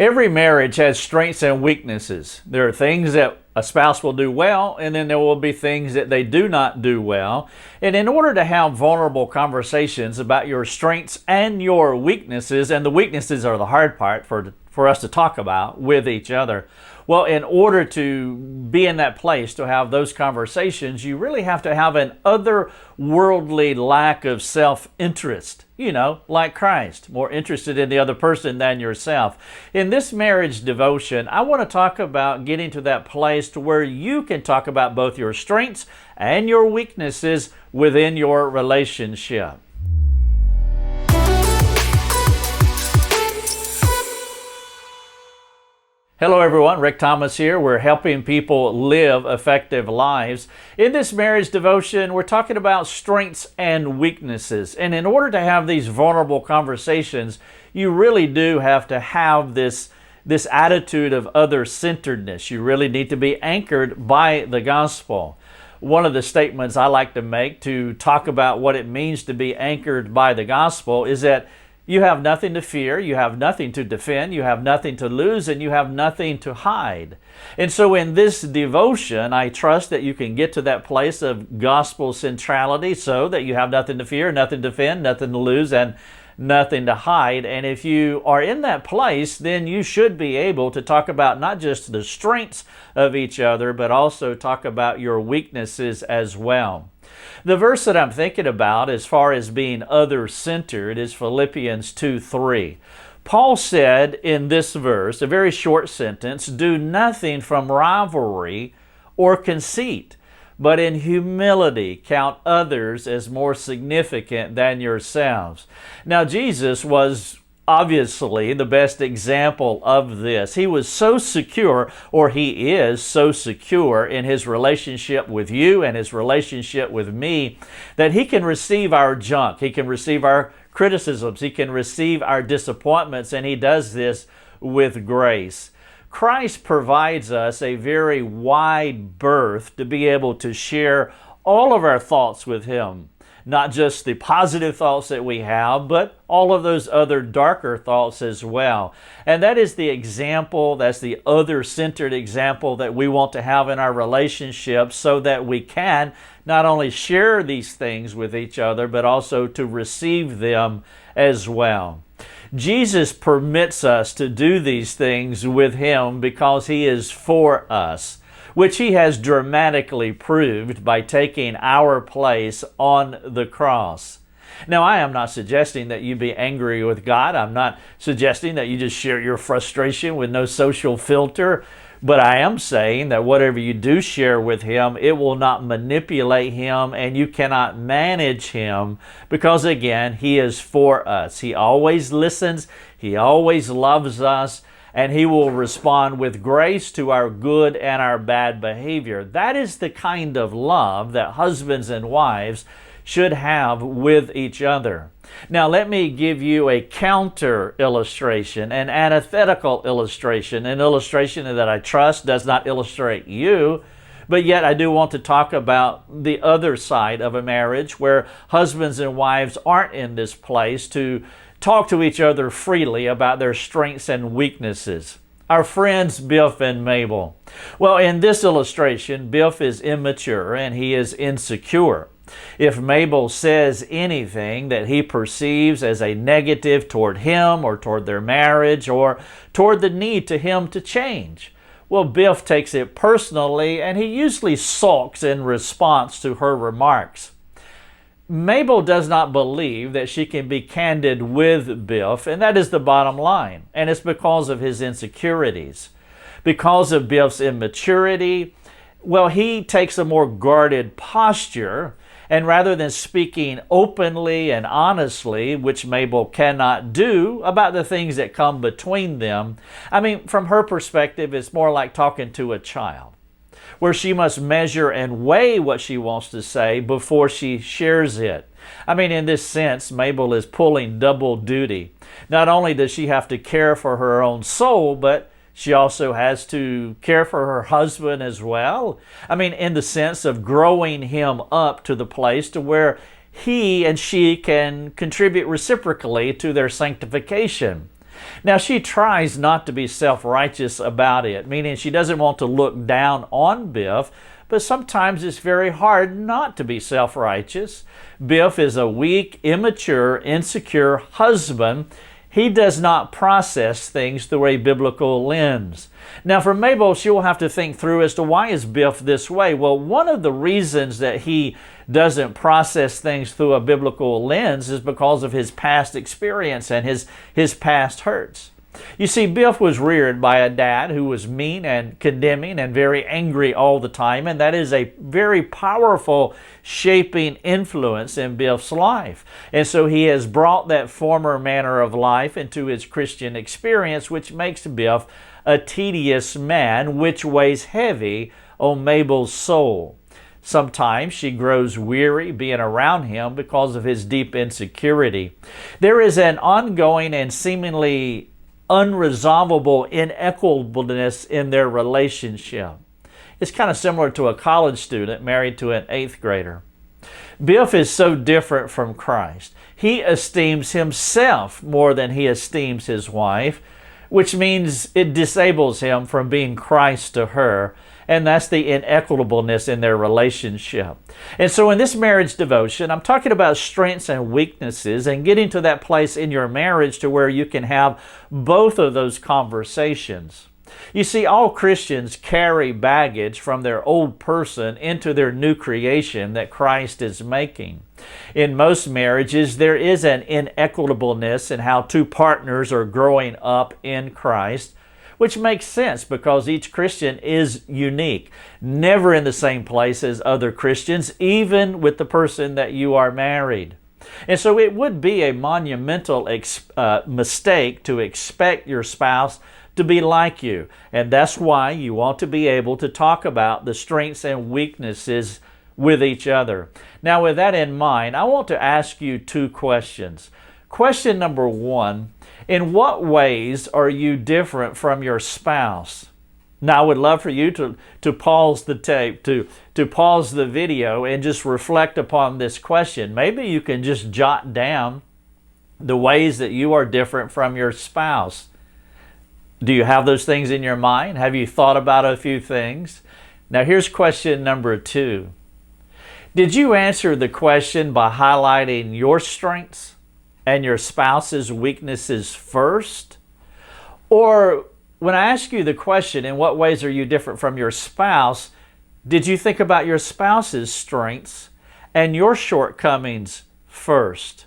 Every marriage has strengths and weaknesses. There are things that a spouse will do well, and then there will be things that they do not do well. And in order to have vulnerable conversations about your strengths and your weaknesses, and the weaknesses are the hard part for us to talk about with each other, well, in order to be in that place to have those conversations, you really have to have an otherworldly lack of self-interest. Like Christ, more interested in the other person than yourself. In this marriage devotion, I want to talk about getting to that place to where you can talk about both your strengths and your weaknesses within your relationship. Hello everyone, Rick Thomas here. We're helping people live effective lives. In this marriage devotion, we're talking about strengths and weaknesses. And in order to have these vulnerable conversations, you really do have to have this attitude of other-centeredness. You really need to be anchored by the gospel. One of the statements I like to make to talk about what it means to be anchored by the gospel is that you have nothing to fear, you have nothing to defend, you have nothing to lose, and you have nothing to hide. And so in this devotion, I trust that you can get to that place of gospel centrality so that you have nothing to fear, nothing to defend, nothing to lose, and nothing to hide. And if you are in that place, then you should be able to talk about not just the strengths of each other, but also talk about your weaknesses as well. The verse that I'm thinking about as far as being other-centered is Philippians 2:3. Paul said in this verse, a very short sentence, "Do nothing from rivalry or conceit, but in humility count others as more significant than yourselves." Now, Jesus was obviously the best example of this. He was so secure, or he is so secure in his relationship with you and his relationship with me, that he can receive our junk, he can receive our criticisms, he can receive our disappointments, and he does this with grace. Christ provides us a very wide berth to be able to share all of our thoughts with him. Not just the positive thoughts that we have, but all of those other darker thoughts as well. And that is the example, that's the other-centered example that we want to have in our relationships so that we can not only share these things with each other, but also to receive them as well. Jesus permits us to do these things with him because he is for us, which he has dramatically proved by taking our place on the cross. Now, I am not suggesting that you be angry with God. I'm not suggesting that you just share your frustration with no social filter. But I am saying that whatever you do share with him, it will not manipulate him, and you cannot manage him because, again, he is for us. He always listens. He always loves us. And he will respond with grace to our good and our bad behavior. That is the kind of love that husbands and wives should have with each other. Now, let me give you a counter illustration, an antithetical illustration, an illustration that I trust does not illustrate you, but yet I do want to talk about the other side of a marriage where husbands and wives aren't in this place to talk to each other freely about their strengths and weaknesses. Our friends Biff and Mabel. Well, in this illustration, Biff is immature and he is insecure. If Mabel says anything that he perceives as a negative toward him or toward their marriage or toward the need to him to change, well, Biff takes it personally and he usually sulks in response to her remarks. Mabel does not believe that she can be candid with Biff, and that is the bottom line. And it's because of his insecurities. Because of Biff's immaturity, well, he takes a more guarded posture, and rather than speaking openly and honestly, which Mabel cannot do, about the things that come between them, from her perspective, it's more like talking to a child, where she must measure and weigh what she wants to say before she shares it. In this sense, Mabel is pulling double duty. Not only does she have to care for her own soul, but she also has to care for her husband as well. In the sense of growing him up to the place to where he and she can contribute reciprocally to their sanctification. Now, she tries not to be self-righteous about it, meaning she doesn't want to look down on Biff, but sometimes it's very hard not to be self-righteous. Biff is a weak, immature, insecure husband. He does not process things through a biblical lens. Now, for Mabel, she will have to think through as to why is Biff this way. Well, one of the reasons that he doesn't process things through a biblical lens is because of his past experience and his past hurts. You see, Biff was reared by a dad who was mean and condemning and very angry all the time, and that is a very powerful shaping influence in Biff's life. And so he has brought that former manner of life into his Christian experience, which makes Biff a tedious man, which weighs heavy on Mabel's soul. Sometimes she grows weary being around him because of his deep insecurity. There is an ongoing and seemingly unresolvable inequitableness in their relationship. It's kind of similar to a college student married to an 8th grader. Biff is so different from Christ. He esteems himself more than he esteems his wife, which means it disables him from being Christ to her, and that's the inequitableness in their relationship. And so in this marriage devotion, I'm talking about strengths and weaknesses and getting to that place in your marriage to where you can have both of those conversations. You see, all Christians carry baggage from their old person into their new creation that Christ is making. In most marriages, there is an inequitableness in how two partners are growing up in Christ, which makes sense because each Christian is unique, never in the same place as other Christians, even with the person that you are married. And so it would be a monumental mistake to expect your spouse to be like you. And that's why you want to be able to talk about the strengths and weaknesses with each other. Now, with that in mind, I want to ask you 2 questions. Question number 1, in what ways are you different from your spouse? Now, I would love for you to pause the tape, to pause the video and just reflect upon this question. Maybe you can just jot down the ways that you are different from your spouse. Do you have those things in your mind? Have you thought about a few things? Now, here's question number 2. Did you answer the question by highlighting your strengths and your spouse's weaknesses first? Or when I ask you the question, in what ways are you different from your spouse, did you think about your spouse's strengths and your shortcomings first?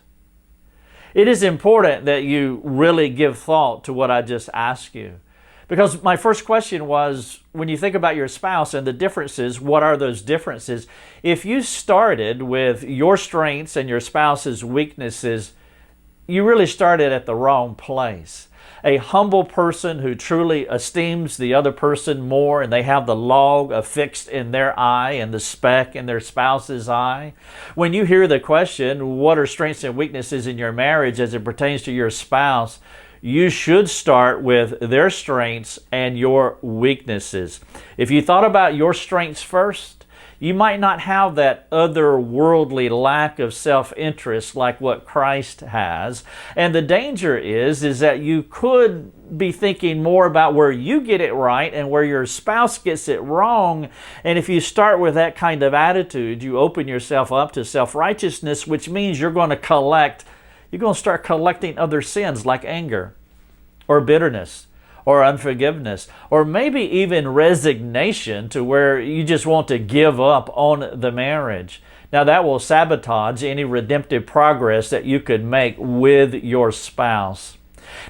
It is important that you really give thought to what I just asked you. Because my first question was, when you think about your spouse and the differences, what are those differences? If you started with your strengths and your spouse's weaknesses, you really started at the wrong place. A humble person who truly esteems the other person more, and they have the log affixed in their eye and the speck in their spouse's eye. When you hear the question, what are strengths and weaknesses in your marriage as it pertains to your spouse, you should start with their strengths and your weaknesses. If you thought about your strengths first, you might not have that otherworldly lack of self-interest like what Christ has. And the danger is that you could be thinking more about where you get it right and where your spouse gets it wrong. And if you start with that kind of attitude, you open yourself up to self-righteousness, which means you're going to start collecting other sins like anger or bitterness or unforgiveness, or maybe even resignation to where you just want to give up on the marriage. Now that will sabotage any redemptive progress that you could make with your spouse.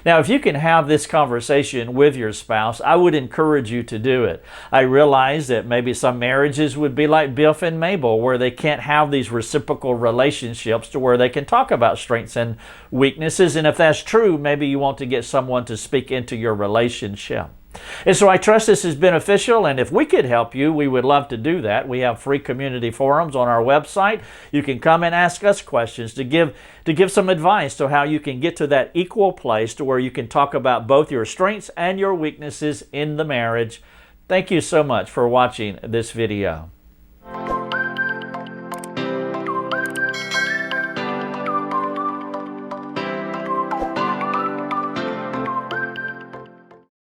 Now, if you can have this conversation with your spouse, I would encourage you to do it. I realize that maybe some marriages would be like Biff and Mabel, where they can't have these reciprocal relationships to where they can talk about strengths and weaknesses. And if that's true, maybe you want to get someone to speak into your relationship. And so I trust this is beneficial, and if we could help you, we would love to do that. We have free community forums on our website. You can come and ask us questions to give some advice to how you can get to that equal place to where you can talk about both your strengths and your weaknesses in the marriage. Thank you so much for watching this video.